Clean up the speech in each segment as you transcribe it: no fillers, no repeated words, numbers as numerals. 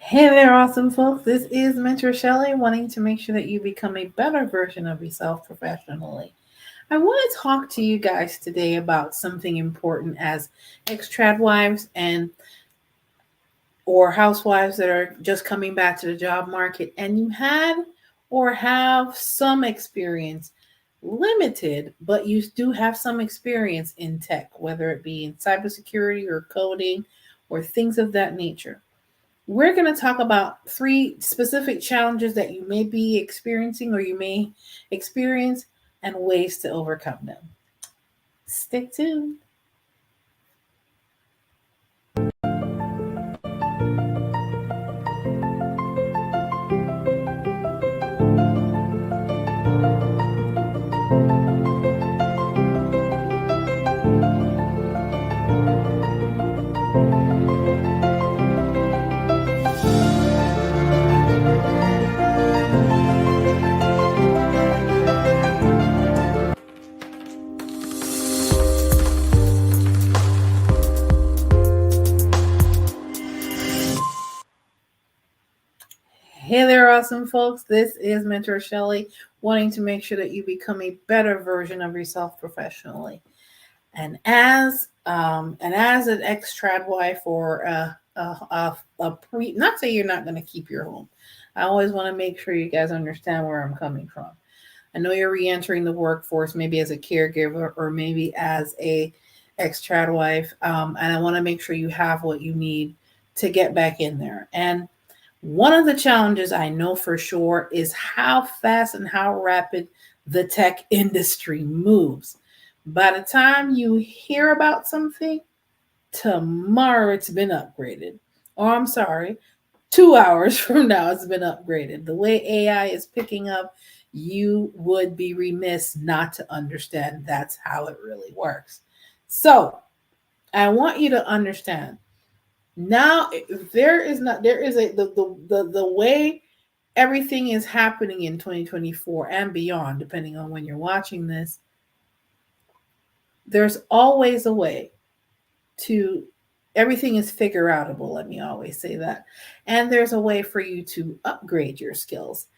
Hey there, awesome folks. This is Mentor Shelley, wanting to make sure that you become a better version of yourself professionally. I want to talk to you guys today about something important as ex-trad wives and or housewives that are just coming back to the job market, and you had or have some experience, limited, but you do have some experience in tech, whether it be in cybersecurity or coding or things of that nature. We're going to talk about three specific challenges that you may be experiencing or you may experience and ways to overcome them. Stay tuned. Hey there, awesome folks. This is Mentor Shelley, wanting to make sure that you become a better version of yourself professionally. And as an ex-trad wife or not say you're not going to keep your home. I always want to make sure you guys understand where I'm coming from. I know you're re-entering the workforce, maybe as a caregiver or maybe as a ex-trad wife, and I want to make sure you have what you need to get back in there. And one of the challenges I know for sure is how fast and how rapid the tech industry moves. By the time you hear about something, tomorrow it's been upgraded. Or I'm sorry, 2 hours from now it's been upgraded. The way AI is picking up, you would be remiss not to understand that's how it really works. So I want you to understand now there is a the way everything is happening in 2024 and beyond, depending on when you're watching this. There's always a way to everything is figure outable, let me always say that. And there's a way for you to upgrade your skills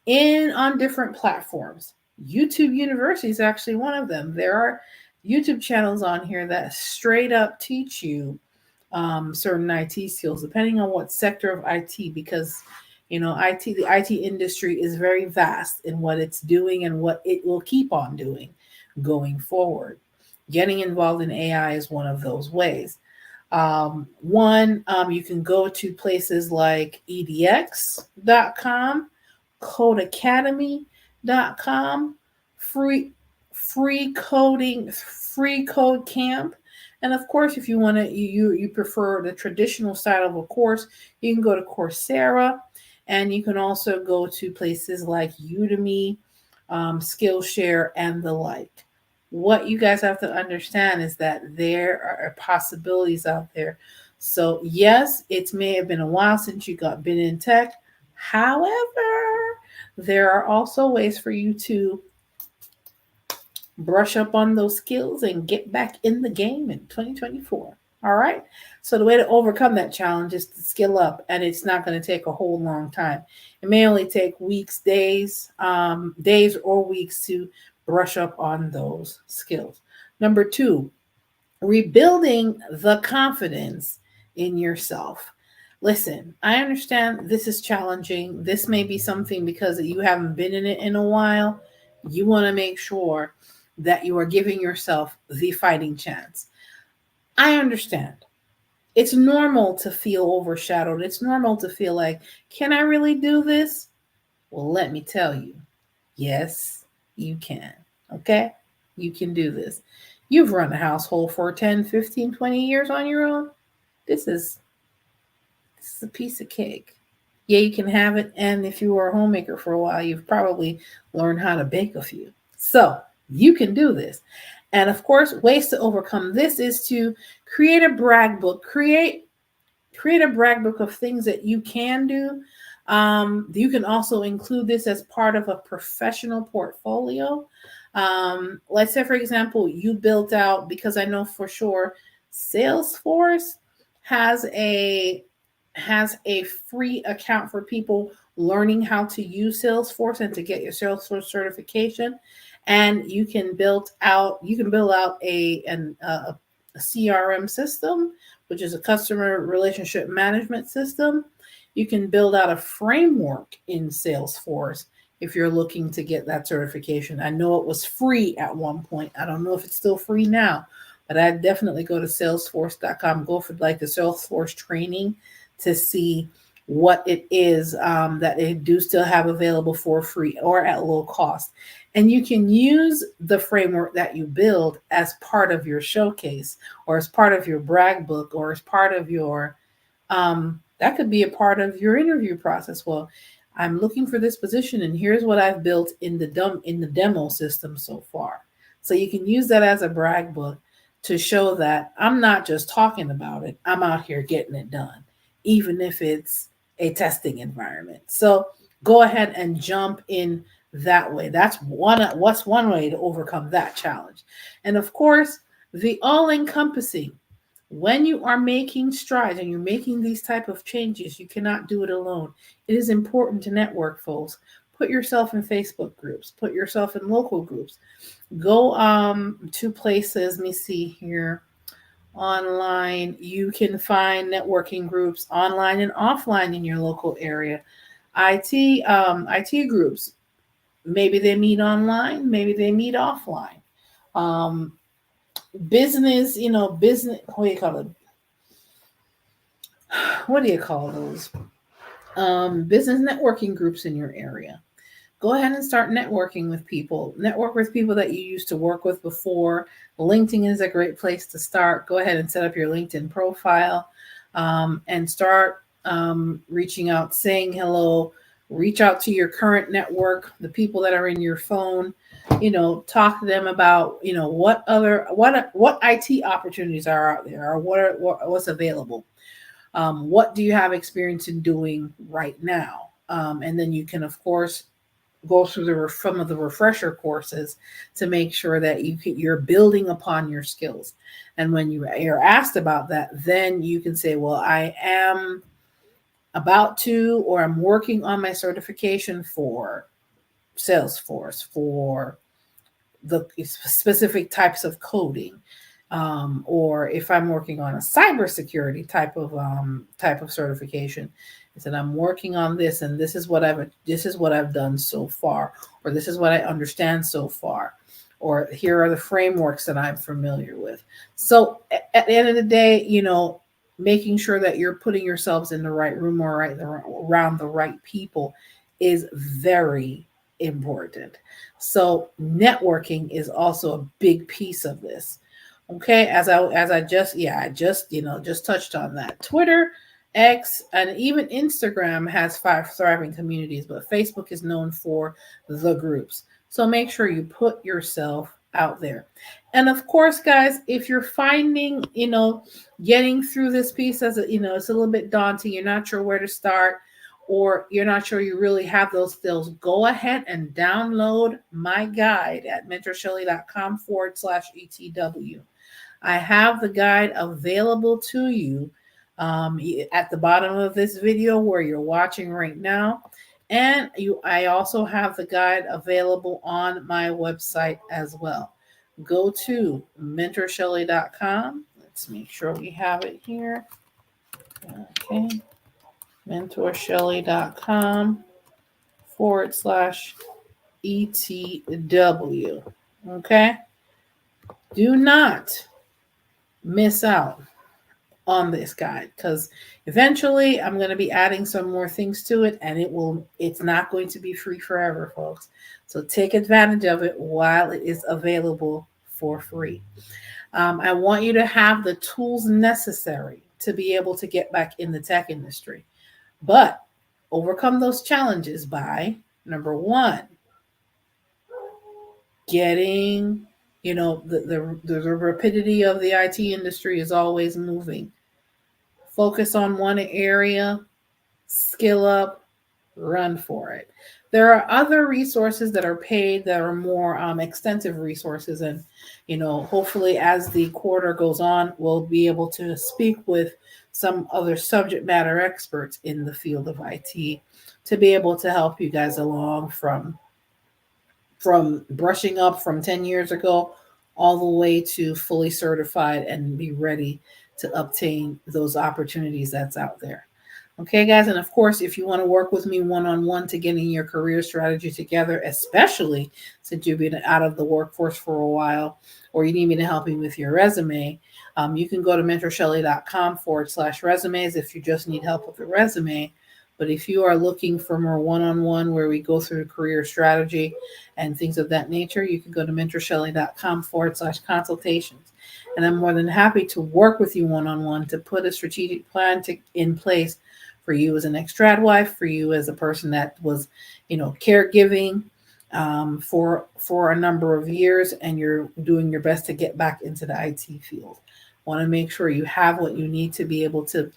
in on different platforms. YouTube University is actually one of them. There are YouTube channels on here that straight up teach you certain IT skills, depending on what sector of IT, because the IT industry is very vast in what it's doing and what it will keep on doing going forward. Getting involved in AI is one of those ways. You can go to places like edx.com, codeacademy.com, free code camp. And of course, if you want to, you prefer the traditional style of a course, you can go to Coursera, and you can also go to places like Udemy, Skillshare, and the like. What you guys have to understand is that there are possibilities out there. So yes, it may have been a while since you got been in tech. However, there are also ways for you to brush up on those skills and get back in the game in 2024. All right. So the way to overcome that challenge is to skill up, and it's not going to take a whole long time. It may only take weeks, days or weeks to brush up on those skills. Number two, rebuilding the confidence in yourself. Listen, I understand this is challenging. This may be something because you haven't been in it in a while. You want to make sure that you are giving yourself the fighting chance. I understand. It's normal to feel overshadowed. It's normal to feel like, can I really do this? Well, let me tell you, yes, you can. Okay? You can do this. You've run a household for 10, 15, 20 years on your own. This is a piece of cake. Yeah, you can have it. And if you were a homemaker for a while, you've probably learned how to bake a few. So you can do this. And of course, ways to overcome this is to create a brag book. Create a brag book of things that you can do. You can also include this as part of a professional portfolio. Let's say, for example, you built out, because I know for sure Salesforce has a has a free account for people learning how to use Salesforce and to get your Salesforce certification. And you can build out a CRM system, which is a customer relationship management system. You can build out a framework in Salesforce if you're looking to get that certification. I know it was free at one point. I don't know if it's still free now, but I'd definitely go to salesforce.com, go for like the Salesforce training to see what it is that they do still have available for free or at low cost. And you can use the framework that you build as part of your showcase or as part of your brag book or as part of your, that could be a part of your interview process. Well, I'm looking for this position and here's what I've built in the demo system so far. So you can use that as a brag book to show that I'm not just talking about it, I'm out here getting it done, even if it's a testing environment. So go ahead and jump in that way. What's one way to overcome that challenge. And of course, the all-encompassing. When you are making strides and you're making these type of changes, you cannot do it alone. It is important to network, folks. Put yourself in Facebook groups, put yourself in local groups. Go to places, let me see here. Online, you can find networking groups online and offline in your local area. IT groups, maybe they meet online, maybe they meet offline. Business, business, what do you call it? What do you call those? Business networking groups in your area. Go ahead and start networking with people. Network with people that you used to work with before. LinkedIn is a great place to start. Go ahead and set up your LinkedIn profile and start reaching out, saying hello. Reach out to your current network, the people that are in your phone. Talk to them about what IT opportunities are out there, or what's available. What do you have experience in doing right now? And then you can, of course, go through some of the refresher courses to make sure that you're building upon your skills. And when you're asked about that, then you can say, well, I am about to, or I'm working on my certification for Salesforce for the specific types of coding. Or if I'm working on a cybersecurity type of certification, I said I'm working on this, and this is what I've done so far, or this is what I understand so far, or here are the frameworks that I'm familiar with. So at the end of the day, making sure that you're putting yourselves in the right room or around the right people is very important. So networking is also a big piece of this. Okay, I just touched on that. Twitter, X, and even Instagram has 5 thriving communities, but Facebook is known for the groups. So make sure you put yourself out there. And of course, guys, if you're finding, getting through this piece it's a little bit daunting, you're not sure where to start, or you're not sure you really have those skills, go ahead and download my guide at mentorshelley.com/ETW. I have the guide available to you at the bottom of this video where you're watching right now. And I also have the guide available on my website as well. Go to mentorshelley.com. Let's make sure we have it here. Okay. mentorshelley.com/ETW. Okay. Do not miss out on this guide, because eventually I'm going to be adding some more things to it, and it's not going to be free forever, folks. So take advantage of it while it is available for free. I want you to have the tools necessary to be able to get back in the tech industry, but overcome those challenges by, number one, getting the rapidity of the IT industry is always moving. Focus on one area, skill up, run for it. There are other resources that are paid that are more extensive resources. And, hopefully as the quarter goes on, we'll be able to speak with some other subject matter experts in the field of IT to be able to help you guys along from brushing up from 10 years ago all the way to fully certified and be ready to obtain those opportunities that's out there. Okay, guys. And of course, if you want to work with me one on one to getting your career strategy together, especially since you've been out of the workforce for a while, or you need me to help you with your resume, you can go to mentorshelley.com/resumes if you just need help with the resume. But if you are looking for more one on one where we go through career strategy and things of that nature, you can go to mentorshelley.com/consultations. And I'm more than happy to work with you one on one to put a strategic plan in place for you as an ex-trad wife, for you as a person that was, caregiving for a number of years, and you're doing your best to get back into the IT field. Want to make sure you have what you need to be able to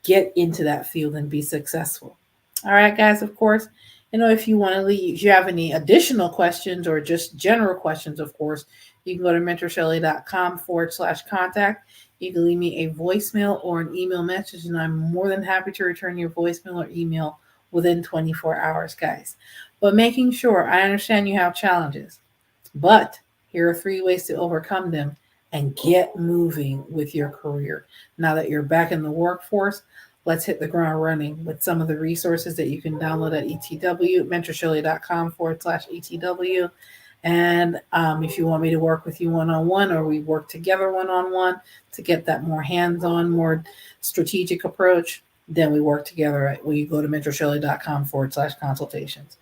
get into that field and be successful. All right, guys, of course, if you want to leave, if you have any additional questions or just general questions, of course, you can go to mentorshelley.com/contact. You can leave me a voicemail or an email message, and I'm more than happy to return your voicemail or email within 24 hours, guys. But making sure, I understand you have challenges, but here are 3 ways to overcome them and get moving with your career. Now that you're back in the workforce, let's hit the ground running with some of the resources that you can download at ETW, mentorshelley.com/ETW. And if you want me to work with you one-on-one, or we work together one-on-one to get that more hands-on, more strategic approach, then we work together when you go to mentorshelley.com/consultations.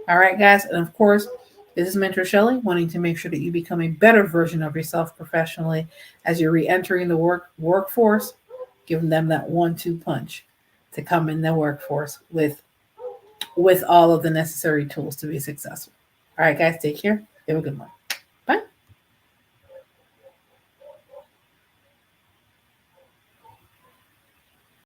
All right, guys. And of course, this is Mentor Shelley, wanting to make sure that you become a better version of yourself professionally as you're re-entering the workforce, giving them that 1-2 punch to come in the workforce with all of the necessary tools to be successful. All right, guys, take care. Have a good one.